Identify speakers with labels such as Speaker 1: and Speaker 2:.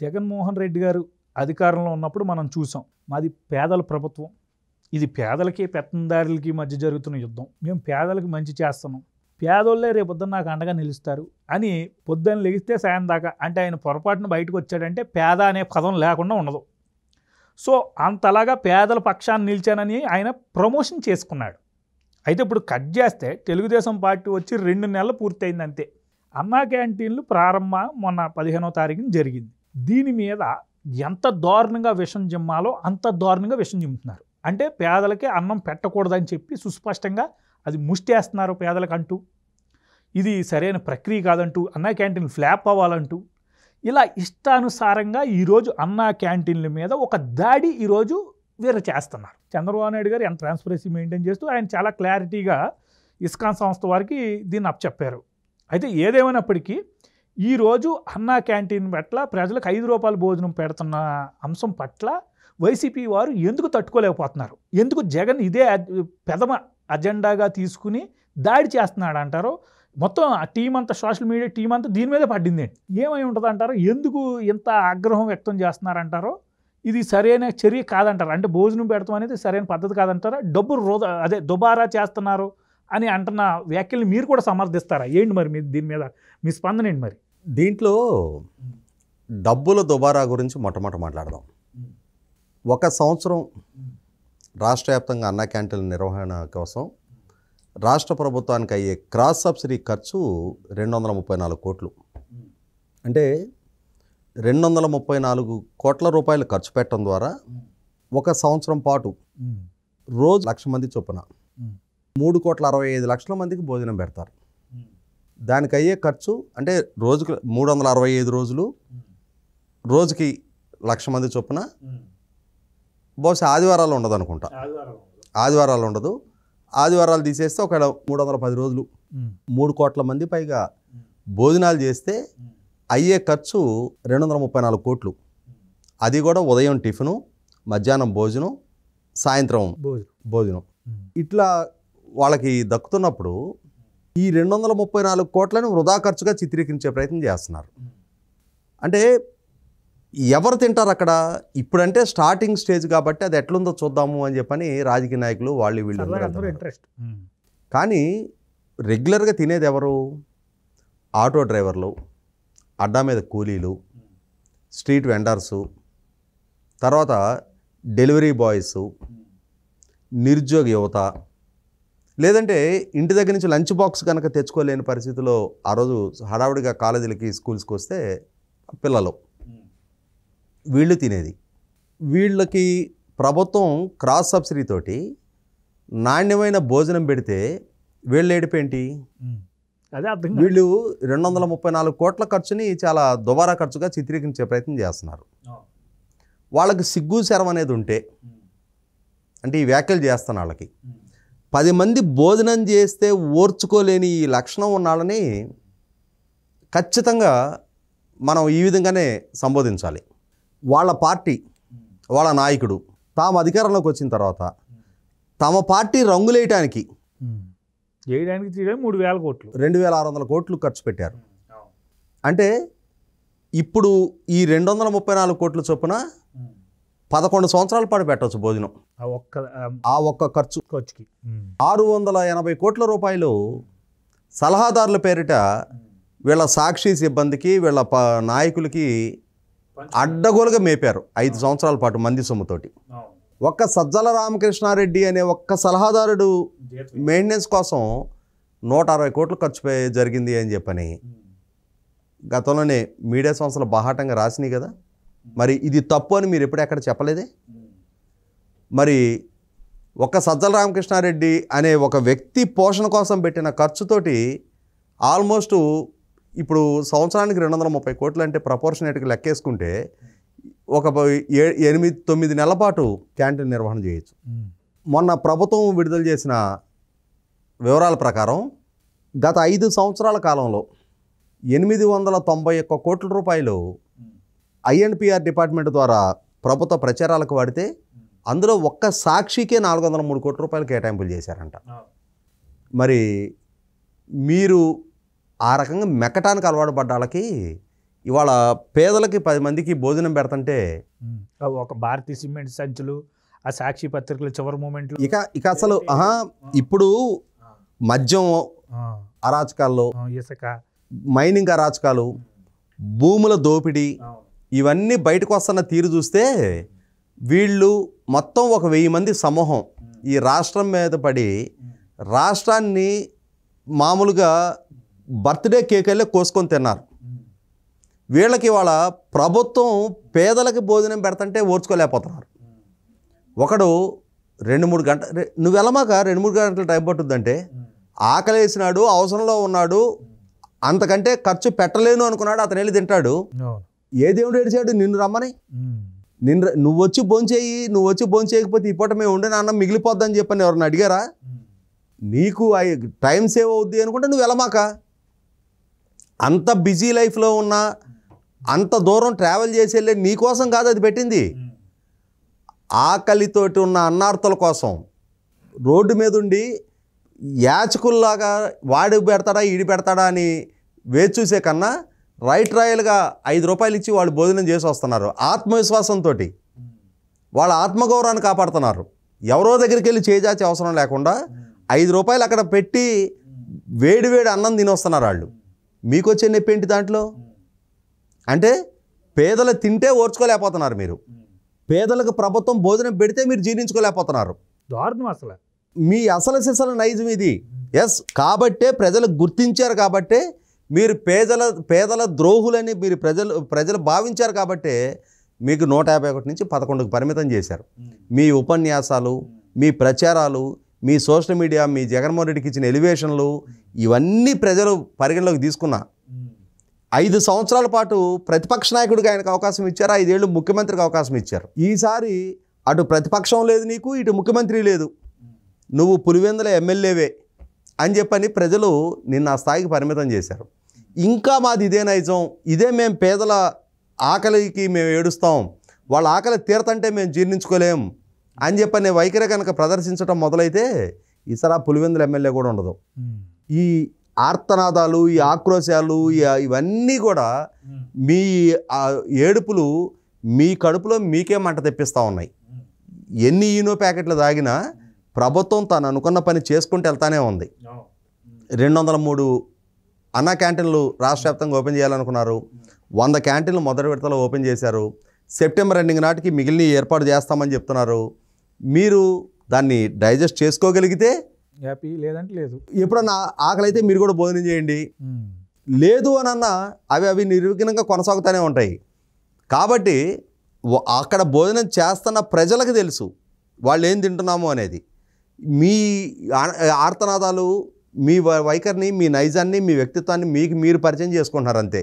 Speaker 1: జగన్మోహన్ రెడ్డి గారు అధికారంలో ఉన్నప్పుడు మనం చూసాం. మాది పేదల ప్రభుత్వం. ఇది పేదలకి పెత్తందారులకి మధ్య జరుగుతున్న యుద్ధం. మేము పేదలకు మంచి చేస్తున్నాం. పేదోళ్ళే రేపొద్దున నాకు అండగా నిలుస్తారు అని పొద్దున్న లెగిస్తే సాయం దాకా అంటే ఆయన పొరపాటున బయటకు వచ్చాడంటే పేద అనే పదం లేకుండా ఉండదు. సో అంతలాగా పేదల పక్షాన్ని నిలిచానని ఆయన ప్రమోషన్ చేసుకున్నాడు. అయితే ఇప్పుడు కట్ చేస్తే తెలుగుదేశం పార్టీ వచ్చి 2 నెలలు పూర్తయింది అంతే. అన్నా క్యాంటీన్లు ప్రారంభం మొన్న 15వ తారీఖున జరిగింది. దీని మీద ఎంత దారుణంగా విషం జిమ్మాలో అంత దారుణంగా విషం జిమ్ముతున్నారు. అంటే పేదలకి అన్నం పెట్టకూడదని చెప్పి సుస్పష్టంగా అది ముష్టేస్తున్నారు పేదలకంటూ. ఇది సరైన ప్రక్రియ కాదంటూ, అన్నా క్యాంటీన్లు ఫ్లాప్ అవ్వాలంటూ ఇలా ఇష్టానుసారంగా ఈరోజు అన్నా క్యాంటీన్ల మీద ఒక దాడి ఈరోజు వీరు చేస్తున్నారు. చంద్రబాబు నాయుడు గారు ఎంత ట్రాన్స్పరెన్సీ మెయింటైన్ చేస్తూ ఆయన చాలా క్లారిటీగా ఇస్కాన్ సంస్థ వారికి దీన్ని అప్పచెప్పారు. అయితే ఏదేమైనప్పటికీ ఈరోజు అన్నా క్యాంటీన్ పట్ల ప్రజలకు 5 రూపాయల భోజనం పెడుతున్న అంశం పట్ల వైసీపీ వారు ఎందుకు తట్టుకోలేకపోతున్నారు? ఎందుకు జగన్ ఇదే పెదమ అజెండాగా తీసుకుని దాడి చేస్తున్నాడు అంటారో? మొత్తం ఆ టీం అంతా, సోషల్ మీడియా టీం అంతా దీని మీదే పడింది. ఏమై ఉంటుంది అంటారో? ఎందుకు ఇంత ఆగ్రహం వ్యక్తం చేస్తున్నారంటారో? ఇది సరైన చర్య కాదంటారు. అంటే భోజనం పెడతాం అనేది సరైన పద్ధతి కాదంటారా? డబ్బు దుబారా చేస్తున్నారు అని అంటున్న వ్యాఖ్యలు మీరు కూడా సమర్థిస్తారా? ఏంటి మరి మీరు దీని మీద మీ స్పందన ఏంటి? మరి
Speaker 2: దీంట్లో డబ్బుల దుబారా గురించి మొట్టమొదట మాట్లాడదాం. 1 సంవత్సరం రాష్ట్ర వ్యాప్తంగా అన్నా క్యాంటీన్ల నిర్వహణ కోసం రాష్ట్ర ప్రభుత్వానికి అయ్యే క్రాస్ సబ్సిడీ ఖర్చు 234 కోట్లు. అంటే 234 కోట్ల రూపాయలు ఖర్చు పెట్టడం ద్వారా 1 సంవత్సరం పాటు రోజు 1,00,000 మంది చొప్పున 3,65,00,000 మందికి భోజనం పెడతారు. దానికి అయ్యే ఖర్చు అంటే రోజుకి 365 రోజులు, రోజుకి 1,00,000 మంది చొప్పున. బహుశా ఆదివారాలు ఉండదు అనుకుంటా. ఆదివారాలు ఉండదు. ఆదివారాలు తీసేస్తే ఒక 310 రోజులు 3 కోట్ల మంది పైగా భోజనాలు చేస్తే అయ్యే ఖర్చు 234 కోట్లు. అది కూడా ఉదయం టిఫిను, మధ్యాహ్నం భోజనం, సాయంత్రం భోజనం. ఇట్లా వాళ్ళకి దక్కుతున్నప్పుడు ఈ 234 కోట్లను వృధా ఖర్చుగా చిత్రీకరించే ప్రయత్నం చేస్తున్నారు. అంటే ఎవరు తింటారు అక్కడ? ఇప్పుడంటే స్టార్టింగ్ స్టేజ్ కాబట్టి అది ఎట్లుందో చూద్దాము అని చెప్పని రాజకీయ నాయకులు వీళ్ళు
Speaker 1: ఇంట్రెస్ట్.
Speaker 2: కానీ రెగ్యులర్గా తినేది ఎవరు? ఆటో డ్రైవర్లు, అడ్డా మీద కూలీలు, స్ట్రీట్ వెండర్సు, తర్వాత డెలివరీ బాయ్స్, నిరుద్యోగ యువత, లేదంటే ఇంటి దగ్గర నుంచి లంచ్ బాక్స్ కనుక తెచ్చుకోలేని పరిస్థితిలో ఆ రోజు హడావుడిగా కాలేజీలకి స్కూల్స్కి వస్తే పిల్లలు, వీళ్ళు తినేది. వీళ్ళకి ప్రభుత్వం క్రాస్ సబ్సిడీ తోటి నాణ్యమైన భోజనం పెడితే వీళ్ళు ఏడిపేంటి? వీళ్ళు 234 కోట్ల ఖర్చుని చాలా దుబారా ఖర్చుగా చిత్రీకరించే ప్రయత్నం చేస్తున్నారు. వాళ్ళకి సిగ్గు శరం అనేది ఉంటే, అంటే ఈ వ్యాఖ్యలు చేస్తాను వాళ్ళకి, 10 మంది భోజనం చేస్తే ఓర్చుకోలేని ఈ లక్షణం ఉన్న వాళ్ళని ఖచ్చితంగా మనం ఈ విధంగానే సంబోధించాలి. వాళ్ళ పార్టీ, వాళ్ళ నాయకుడు తాము అధికారంలోకి వచ్చిన తర్వాత తమ పార్టీ రంగులేయటానికి
Speaker 1: 3,000 కోట్లు
Speaker 2: 2,600 కోట్లు ఖర్చు పెట్టారు. అంటే ఇప్పుడు ఈ 234 కోట్ల చొప్పున 11 సంవత్సరాల పాటు పెట్టవచ్చు భోజనం. ఆ ఒక్క ఖర్చుకి 680 కోట్ల రూపాయలు సలహాదారుల పేరిట వీళ్ళ సాక్షి సిబ్బందికి, వీళ్ళ నాయకులకి అడ్డగోలుగా మేపారు 5 సంవత్సరాల పాటు మంది సొమ్ముతోటి. ఒక్క సజ్జల రామకృష్ణారెడ్డి అనే ఒక్క సలహాదారుడు మెయింటెనెన్స్ కోసం 160 కోట్లు ఖర్చు జరిగింది అని చెప్పని గతంలోనే మీడియా సంస్థలు బాహాటంగా రాసినాయి కదా. మరి ఇది తప్పు అని మీరు ఎక్కడ చెప్పలేదే? మరి ఒక సజ్జల రామకృష్ణారెడ్డి అనే ఒక వ్యక్తి పోషణ కోసం పెట్టిన ఖర్చుతోటి ఆల్మోస్ట్ ఇప్పుడు సంవత్సరానికి 230 కోట్లు అంటే ప్రపోర్షనేట్గా లెక్కేసుకుంటే ఒక 8-9 నెలల పాటు క్యాంటీన్ నిర్వహణ చేయొచ్చు. మొన్న ప్రభుత్వం విడుదల చేసిన వివరాల ప్రకారం గత 5 సంవత్సరాల కాలంలో 891 కోట్ల రూపాయలు ఐఎన్పిఆర్ డిపార్ట్మెంట్ ద్వారా ప్రభుత్వ ప్రచారాలకు వాడితే అందులో ఒక్క సాక్షికే 403 కోట్ల రూపాయలు కేటాయింపులు చేశారంట. మరి మీరు ఆ రకంగా మెక్కటానికి అలవాటు పడ్డ వాళ్ళకి ఇవాళ పేదలకి 10 మందికి భోజనం పెడతంటే
Speaker 1: ఒక భారతీయ సిమెంట్ సంచులు, ఆ సాక్షి పత్రికలు చివరి మూమెంట్లు,
Speaker 2: ఇక అసలు ఇప్పుడు మద్యం అరాచకాల్లో,
Speaker 1: ఇసుక,
Speaker 2: మైనింగ్ అరాచకాలు, భూముల దోపిడీ, ఇవన్నీ బయటకు వస్తున్న తీరు చూస్తే వీళ్ళు మొత్తం ఒక 1000 మంది సమూహం ఈ రాష్ట్రం మీద పడి రాష్ట్రాన్ని మామూలుగా బర్త్డే కేకెళ్ళి కోసుకొని తిన్నారు. వీళ్ళకి వాళ్ళ ప్రభుత్వం పేదలకి భోజనం పెడతంటే ఓర్చుకోలేకపోతున్నారు. ఒకడు 2-3 గంటలు, నువ్వు వెళ్ళమాక 2-3 గంటలు టైం పట్టుద్దంటే ఆకలి వేసినాడు, అవసరంలో ఉన్నాడు, అంతకంటే ఖర్చు పెట్టలేను అనుకున్నాడు, అతను వెళ్ళి తింటాడు. ఏ దేవుడు ఏడిచాడు నిన్ను రమ్మని? నువ్వు వచ్చి భోంచేయి, నువ్వు వచ్చి భోంచేయకపోతే ఈ పూట మేము ఉండే నాన్న మిగిలిపోద్దని చెప్పని ఎవరన్నా అడిగారా? నీకు టైం సేవ్ అవుద్ది అనుకుంటే నువ్వు వెళ్ళమాక. అంత బిజీ లైఫ్లో ఉన్నా, అంత దూరం ట్రావెల్ చేసి వెళ్ళే నీకోసం కాదు అది పెట్టింది, ఆకలితోటి ఉన్న అన్నార్తల కోసం. రోడ్డు మీద ఉండి యాచకుల్లాగా వాడి పెడతాడా ఈడి పెడతాడా అని వేచి చూసే కన్నా రాయల్గా 5 రూపాయలు ఇచ్చి వాళ్ళు భోజనం చేసి వస్తున్నారు. ఆత్మవిశ్వాసంతో వాళ్ళ ఆత్మగౌరవాన్ని కాపాడుతున్నారు. ఎవరో దగ్గరికి వెళ్ళి చేజాచే అవసరం లేకుండా 5 రూపాయలు అక్కడ పెట్టి వేడి అన్నం తిని వస్తున్నారు వాళ్ళు. మీకు వచ్చే నొప్పి ఏంటి దాంట్లో? అంటే పేదలు తింటే ఓర్చుకోలేకపోతున్నారు మీరు, పేదలకు ప్రభుత్వం భోజనం పెడితే మీరు జీర్ణించుకోలేకపోతున్నారు.
Speaker 1: దారుణం అసలు.
Speaker 2: మీ అసలు సిసల నైజం ఇది. ఎస్, కాబట్టే ప్రజలు గుర్తించారు, కాబట్టే మీరు పేదల ద్రోహులని మీరు ప్రజలు భావించారు, కాబట్టే మీకు 151 నుంచి 11కు పరిమితం చేశారు. మీ ఉపన్యాసాలు, మీ ప్రచారాలు, మీ సోషల్ మీడియా, మీ జగన్మోహన్ రెడ్డికి ఇచ్చిన ఎలివేషన్లు, ఇవన్నీ ప్రజలు పరిగణలోకి తీసుకున్నా. 5 సంవత్సరాల పాటు ప్రతిపక్ష నాయకుడిగా ఆయనకు అవకాశం ఇచ్చారు, 5 ఏళ్ళు ముఖ్యమంత్రికి అవకాశం ఇచ్చారు. ఈసారి అటు ప్రతిపక్షం లేదు నీకు, ఇటు ముఖ్యమంత్రి లేదు, నువ్వు పులివెందుల ఎమ్మెల్యేవే అని చెప్పని ప్రజలు నిన్న ఆ స్థాయికి పరిమితం చేశారు. ఇంకా మాది ఇదే నైజం, ఇదే మేము పేదల ఆకలికి మేము ఏడుస్తాం, వాళ్ళ ఆకలి తీరతంటే మేము జీర్ణించుకోలేం అని చెప్పని వైఖరి కనుక ప్రదర్శించడం మొదలైతే ఈసారి పులివెందుల ఎమ్మెల్యే కూడా ఉండదు. ఈ ఆర్తనాదాలు, ఈ ఆక్రోశాలు, ఇవన్నీ కూడా మీ ఏడుపులు మీ కడుపులో మీకే మంట తెప్పిస్తూ ఉన్నాయి. ఎన్ని ఈనో ప్యాకెట్లు తాగినా ప్రభుత్వం తను అనుకున్న పని చేసుకుంటూ వెళ్తానే ఉంది. 203 అన్నా క్యాంటీన్లు రాష్ట్ర వ్యాప్తంగా ఓపెన్ చేయాలనుకున్నారు. 100 క్యాంటీన్లు మొదటి విడతలో ఓపెన్ చేశారు. సెప్టెంబర్ ఎండింగ్ నాటికి మిగిలిన ఏర్పాటు చేస్తామని చెప్తున్నారు. మీరు దాన్ని డైజెస్ట్ చేసుకోగలిగితే
Speaker 1: హ్యాపీ, లేదంటే లేదు.
Speaker 2: ఎప్పుడన్నా ఆకలి అయితే మీరు కూడా భోజనం చేయండి, లేదు అని అన్నా అవి నిర్విఘ్నంగా కొనసాగుతూనే ఉంటాయి. కాబట్టి అక్కడ భోజనం చేస్తున్న ప్రజలకు తెలుసు వాళ్ళు ఏం తింటున్నాము అనేది. మీ ఆర్తనాదాలు, మీ వైఖరిని, మీ నైజాన్ని, మీ వ్యక్తిత్వాన్ని మీకు మీరు పరిచయం చేసుకుంటున్నారు అంతే.